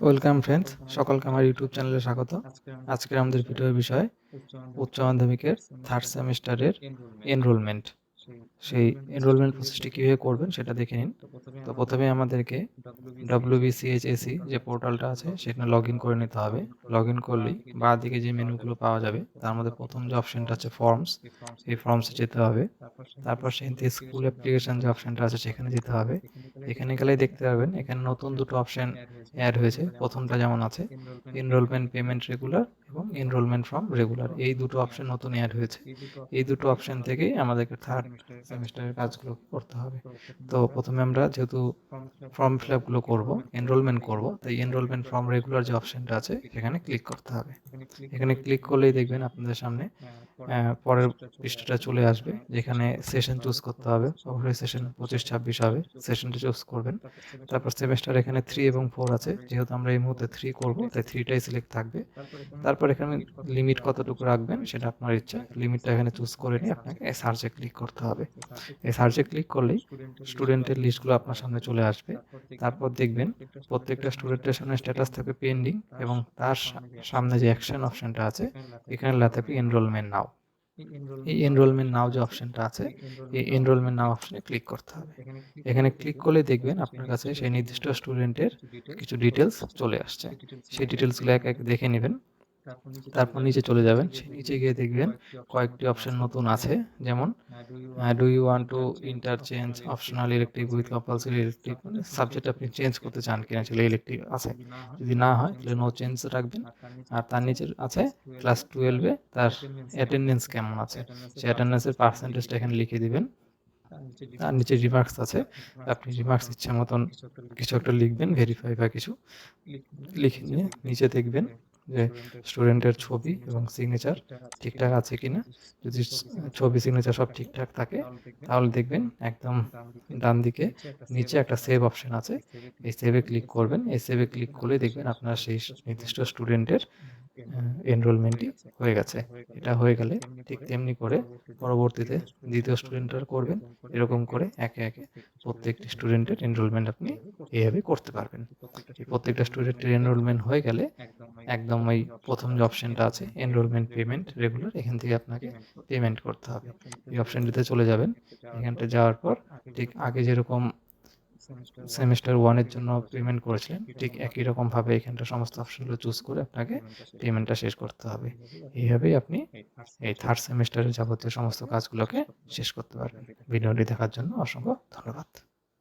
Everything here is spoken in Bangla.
ওয়েলকাম ফ্রেন্ডস, সকলকে আমার ইউটিউব চ্যানেলে স্বাগত। আজকের আমাদের ভিডিওর বিষয় উচ্চ মাধ্যমিকের থার্ড সেমিস্টারের এনরোলমেন্ট। সেই এনরোলমেন্ট প্রসেসটি কীভাবে করবেন সেটা দেখে নিন। তো প্রথমে আমাদেরকে WBCHSE যে পোর্টালটা আছে সেখানে লগ ইন করে নিতে হবে। লগ ইন করলেই বাঁ দিকে যে মেনুগুলো পাওয়া যাবে তার মধ্যে প্রথম যে অপশানটা আছে ফর্মস, এই ফর্মসে যেতে হবে। তারপর সেখান থেকে স্কুল অ্যাপ্লিকেশন যে অপশানটা আছে সেখানে যেতে হবে। এখানে গেলেই দেখতে পাবেন এখানে নতুন দুটো অপশান অ্যাড হয়েছে। প্রথমটা যেমন আছে এনরোলমেন্ট পেমেন্ট রেগুলার এবং এনরোলমেন্ট ফ্রম রেগুলার, এই দুটো অপশান নতুন অ্যাড হয়েছে। এই দুটো অপশান থেকেই আমাদেরকে থার্ড সেমিস্টারের কাজগুলো করতে হবে। তো প্রথমে আমরা যেহেতু ফর্ম ফিল আপগুলো করবো, এনরোলমেন্ট করবো, তাই এনরোলমেন্ট ফর্ম রেগুলার যে অপশানটা আছে এখানে ক্লিক করতে হবে। এখানে ক্লিক করলেই দেখবেন আপনাদের সামনে পরের পৃষ্ঠাটা চলে আসবে, যেখানে সেশন চুজ করতে হবে। অবশ্যই সেশন 25-26 হবে, সেশনটা চুজ করবেন। তারপর সেমিস্টার এখানে 3 এবং 4 আছে, যেহেতু আমরা এই মুহূর্তে 3 করব তাই 3টাই সিলেক্ট থাকবে। তারপর এখানে লিমিট কতটুকু রাখবেন সেটা আপনার ইচ্ছা, লিমিটটা এখানে চুজ করে নিয়ে আপনাকে এই সার্চে ক্লিক করতে হবে। এই সার্চে ক্লিক করলেই স্টুডেন্টের লিস্টগুলো আপনার সামনে চলে আসবে। তারপর দেখবেন প্রত্যেকটা স্টুডেন্টের সামনে স্ট্যাটাস থাকবে পেন্ডিং, এবং তার সামনে যে অ্যাকশন অপশনটা আছে এখানে লেখা থাকবে এনরোলমেন্ট নাও। এই এনরোলমেন্ট নাও যে অপশনটা আছে, এই এনরোলমেন্ট নাও অপশনে ক্লিক করতে হবে। এখানে ক্লিক করলে দেখবেন আপনার কাছে সেই নির্দিষ্ট স্টুডেন্টের কিছু ডিটেলস চলে আসছে। সেই ডিটেলসগুলো এক এক দেখে নেবেন। তারপর নিচে চলে যাবেন, সেই নিচে গিয়ে দেখবেন কয়েকটি অপশন নতুন আছে, যেমন do you want to interchange optional elective with compulsory elective, মানে সাবজেক্ট আপনি চেঞ্জ করতে চান কিনা, সেটা ইলেকট্রিক আছে। যদি না হয় তাহলে নো চেঞ্জ রাখবেন। আর তার নিচে আছে ক্লাস 12-এ তার অ্যাটেন্ডেন্স কেমন আছে, সেই অ্যাটেন্ডেন্সের পার্সেন্টেজটা এখানে লিখে দিবেন। আর নিচে রিমার্কস আছে, আপনি রিমার্কস ইচ্ছা মতন কিছু একটা লিখবেন, ভেরিফাই বা কিছু লিখে নিয়ে নিচে দেখবেন যে স্টুডেন্টের ছবি এবং সিগনেচার ঠিকঠাক আছে কিনা। যদি ছবি সিগনেচার সব ঠিকঠাক থাকে তাহলে দেখবেন একদম ডান দিকে নিচে একটা সেভ অপশন আছে, এই সেভে ক্লিক করবেন। এই সেভে ক্লিক করলে দেখবেন আপনার সেই নির্দিষ্ট স্টুডেন্টের এনরোলমেন্টই হয়ে গেছে। এটা হয়ে গেলে ঠিক তেমনি করে পরবর্তীতে দ্বিতীয় স্টুডেন্টরা করবেন। এরকম করে একে একে প্রত্যেকটি স্টুডেন্টের এনরোলমেন্ট আপনি এইভাবে করতে পারবেন। এই প্রত্যেকটা স্টুডেন্টের এনরোলমেন্ট হয়ে গেলে একদম ওই প্রথম যে অপশনটা আছে এনরোলমেন্ট পেমেন্ট রেগুলার, এখান থেকে আপনাকে পেমেন্ট করতে হবে। এই অপশনটিতে চলে যাবেন। এখানটা যাওয়ার পর ঠিক আগে যেরকম সেমিস্টার 1-এর জন্য পেমেন্ট করেছিলেন ঠিক একই রকমভাবে এখানটা সমস্ত অপশনগুলো চুজ করে আপনাকে পেমেন্টটা শেষ করতে হবে। এইভাবেই আপনি এই থার্ড সেমিস্টারের যাবতীয় সমস্ত কাজগুলোকে শেষ করতে পারবেন। ভিডিওটি দেখার জন্য অসংখ্য ধন্যবাদ।